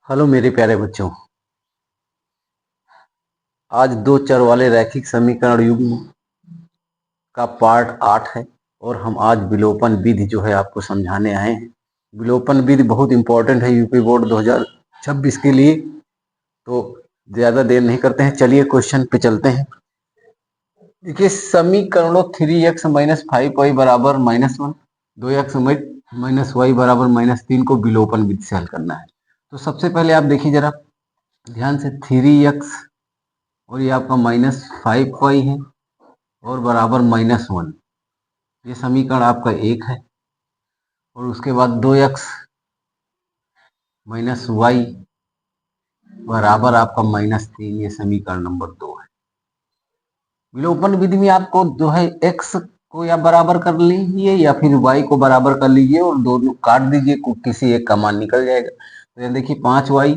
Hello मेरे प्यारे बच्चों। आज दो चर वाले रैखिक समीकरण युग्म का पार्ट 8 है और हम आज विलोपन विधि जो है आपको समझाने आए हैं। विलोपन विधि बहुत इंपॉर्टेंट है यूपी बोर्ड 2026 के लिए। तो ज्यादा देर नहीं करते हैं, चलिए क्वेश्चन पे चलते हैं। देखिए समीकरणों 3x माइनस 5y बराबर -1, 2x माइनस वाई बराबर -3 को विलोपन विधि से हल करना है। तो सबसे पहले आप देखिए जरा ध्यान से, 3x और ये आपका -5y है और बराबर -1, ये समीकरण आपका एक है। और उसके बाद 2x माइनस वाई बराबर आपका -3, ये समीकरण नंबर 2 है। विलोपन विधि में आपको जो है x को या बराबर कर लीजिए या फिर y को बराबर कर लीजिए और दोनों काट दीजिए, किसी एक का मान निकल जाएगा। तो ये देखिए 5y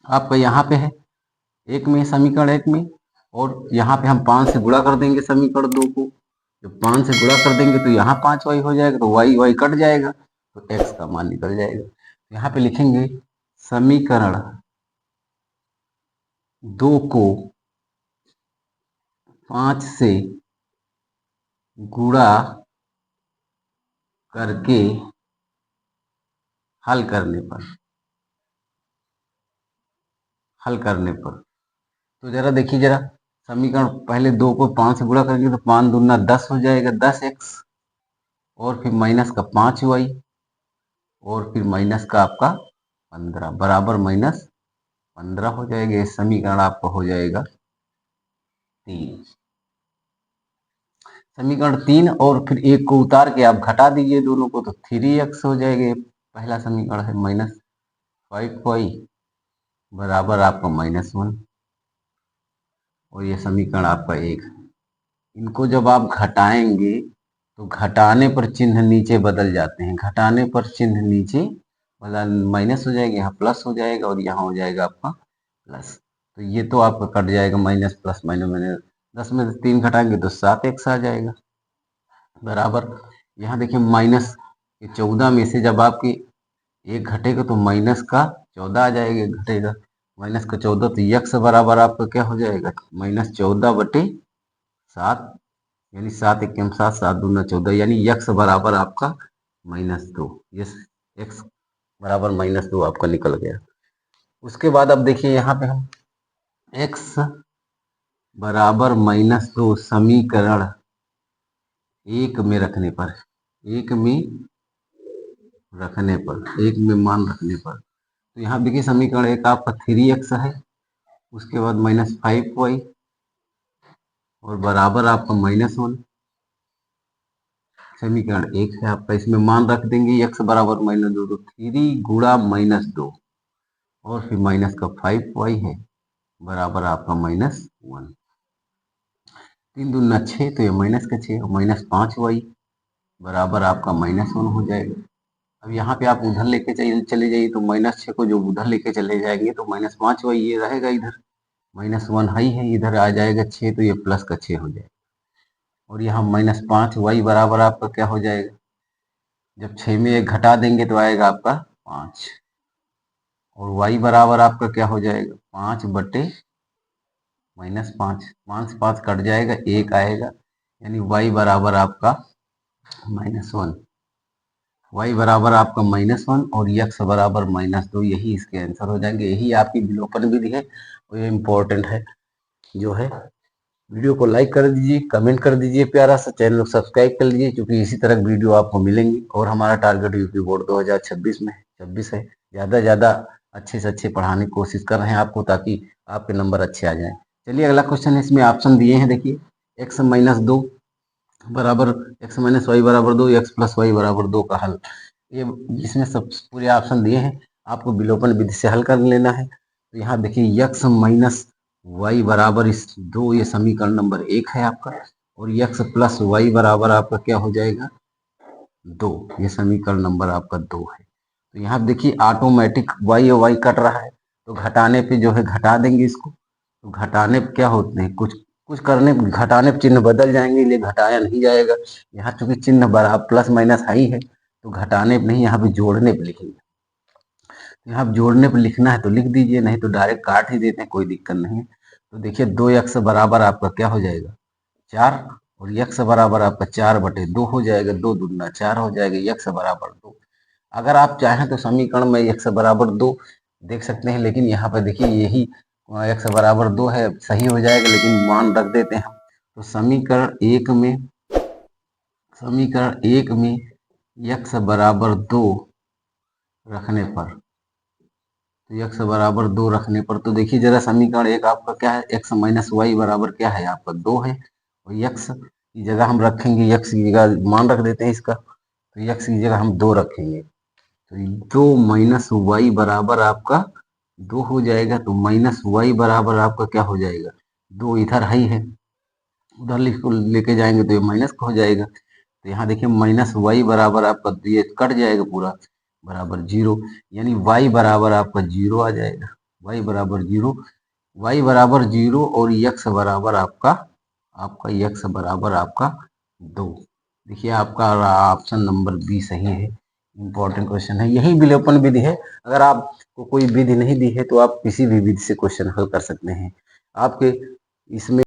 आपका यहाँ पे है एक में, समीकरण एक में, और यहाँ पे हम 5 से गुणा कर देंगे समीकरण 2 को। जब 5 से गुणा कर देंगे तो यहाँ 5y हो जाएगा, तो y y कट जाएगा तो x का मान निकल जाएगा। यहाँ पे लिखेंगे समीकरण 2 को 5 से गुणा करके हल करने पर तो जरा देखिए जरा, समीकरण पहले 2 को 5 से गुणा करेंगे तो 5 दूना 10 हो जाएगा, 10x और फिर माइनस का 5y और फिर माइनस का आपका 15 बराबर -15 हो जाएगा। ये समीकरण आपका हो जाएगा 3। समीकरण 3 और फिर एक को उतार के आप घटा दीजिए दोनों को, तो 3x हो जाएगा। पहला समीकरण है -5y बराबर आपका -1 और ये समीकरण आपका एक है। इनको जब आप घटाएंगे तो घटाने पर चिन्ह नीचे बदल जाते हैं, घटाने पर चिन्ह नीचे बदल, माइनस हो जाएगा, यहाँ प्लस हो जाएगा और यहाँ हो जाएगा आपका प्लस। तो ये तो आपका कट जाएगा, माइनस प्लस माइनस माइनस, 10 में से 3 घटाएंगे तो 7x आ जाएगा बराबर। यहाँ देखिए माइनस 14 में से जब आपके एक घटेगा तो माइनस का 14 आ जाएगा, घटेगा माइनस का 14, तो यक्स बराबर आपका क्या हो जाएगा, -14/7, यानी 7 एकम 7, 7 दूना 14, यानी यक्स बराबर आपका -2। ये एक्स बराबर -2 आपका निकल गया। उसके बाद अब देखिए यहाँ पे हम x बराबर -2 समीकरण एक में रखने पर, एक में मान रखने पर, तो यहाँ देखिए समीकरण एक आपका 3x है, उसके बाद -5y और बराबर आपका -1, समीकरण एक है आपका। इसमें मान रख देंगे x बराबर -2, तो 3 गुणा -2 और फिर माइनस का 5y है बराबर आपका -1, 3 दूना 6, तो ये माइनस का 6 -5y बराबर आपका -1 हो जाएगा। अब यहाँ पे आप उधर लेके चले जाइए तो -6 को जो उधर लेके चले जाएंगे तो -5y ये रहेगा, इधर -1 हाई है, इधर आ जाएगा 6, तो ये प्लस का 6 हो जाएगा। और यहाँ -5y बराबर आपका क्या हो जाएगा, जब 6 में एक घटा देंगे तो आएगा आपका 5, और y बराबर आपका क्या हो जाएगा, 5/-5, 5 5 कट जाएगा, 1 आएगा, यानी y बराबर आपका -1, y बराबर आपका -1 और x बराबर -2, यही इसके आंसर हो जाएंगे। यही आपकी विलोपन विधि है और ये इम्पोर्टेंट है जो है। वीडियो को लाइक कर दीजिए, कमेंट कर दीजिए प्यारा सा, चैनल को सब्सक्राइब कर लीजिए, क्योंकि इसी तरह वीडियो आपको मिलेंगी। और हमारा टारगेट यूपी बोर्ड 2026 में 26 है, ज़्यादा से ज़्यादा अच्छे से अच्छे पढ़ाने की कोशिश कर रहे हैं आपको, ताकि आपके नंबर अच्छे आ जाएं। चलिए अगला क्वेश्चन है, इसमें ऑप्शन दिए हैं, देखिए x-2 बराबर x-y बराबर 2, x+y बराबर 2 का हल। ये इसमें सब पूरे ऑप्शन दिए हैं, आपको विलोपन विधि से हल कर लेना है। तो यहाँ देखिए x-y बराबर इस 2, ये समीकरण नंबर 1 है आपका, और x+y बराबर आपका क्या हो जाएगा 2, ये समीकरण नंबर आपका 2 है। तो यहाँ देखिए ऑटोमेटिक y और y कट रहा है, तो घटाने पे जो है घटा देंगे इसको, तो घटाने पे क्या होते हैं, कुछ कुछ करने घटाने पे चिन्ह बदल जाएंगे, इसलिए घटाया नहीं जाएगा। यहाँ चूंकि चिन्ह बड़ा प्लस माइनस हाई है तो घटाने पे नहीं, यहाँ पे जोड़ने पे लिखेंगे। यहाँ जोड़ने पर लिखना है तो लिख दीजिए, नहीं तो डायरेक्ट काट ही देते हैं, कोई दिक्कत नहीं है। तो देखिए 2x बराबर आपका क्या हो जाएगा 4, और x बराबर आपका 4/2 हो जाएगा, 2 दूना 4 हो जाएगा, x बराबर 2। अगर आप चाहें तो समीकरण में x बराबर 2 देख सकते हैं, लेकिन यहाँ पर देखिए यही x बराबर 2 है, सही हो जाएगा, लेकिन मान रख देते हैं। तो समीकरण एक में x बराबर 2 रखने पर, तो x बराबर 2 रखने पर, तो देखिए जरा समीकरण एक आपका क्या है, x माइनस वाई बराबर क्या है आपका 2 है, और x की जगह हम रखेंगे, x की जगह मान रख देते हैं इसका, तो x की जगह हम 2 रखेंगे, तो 2 माइनस वाई बराबर आपका 2 हो जाएगा। तो माइनस वाई बराबर आपका क्या हो जाएगा, 2 इधर है, उधर लेके जाएंगे तो ये माइनस का हो जाएगा। तो यहाँ देखिए माइनस वाई बराबर आपका ये कट जाएगा पूरा, बराबर 0, यानी y बराबर आपका 0 आ जाएगा, y बराबर 0, y बराबर 0 और x बराबर आपका x बराबर आपका 2। देखिए आपका ऑप्शन नंबर बी सही है, इम्पोर्टेंट क्वेश्चन है, यही विलोपन विधि है। अगर आपको कोई विधि नहीं दी है तो आप किसी भी विधि से क्वेश्चन हल कर सकते हैं। आपके इसमें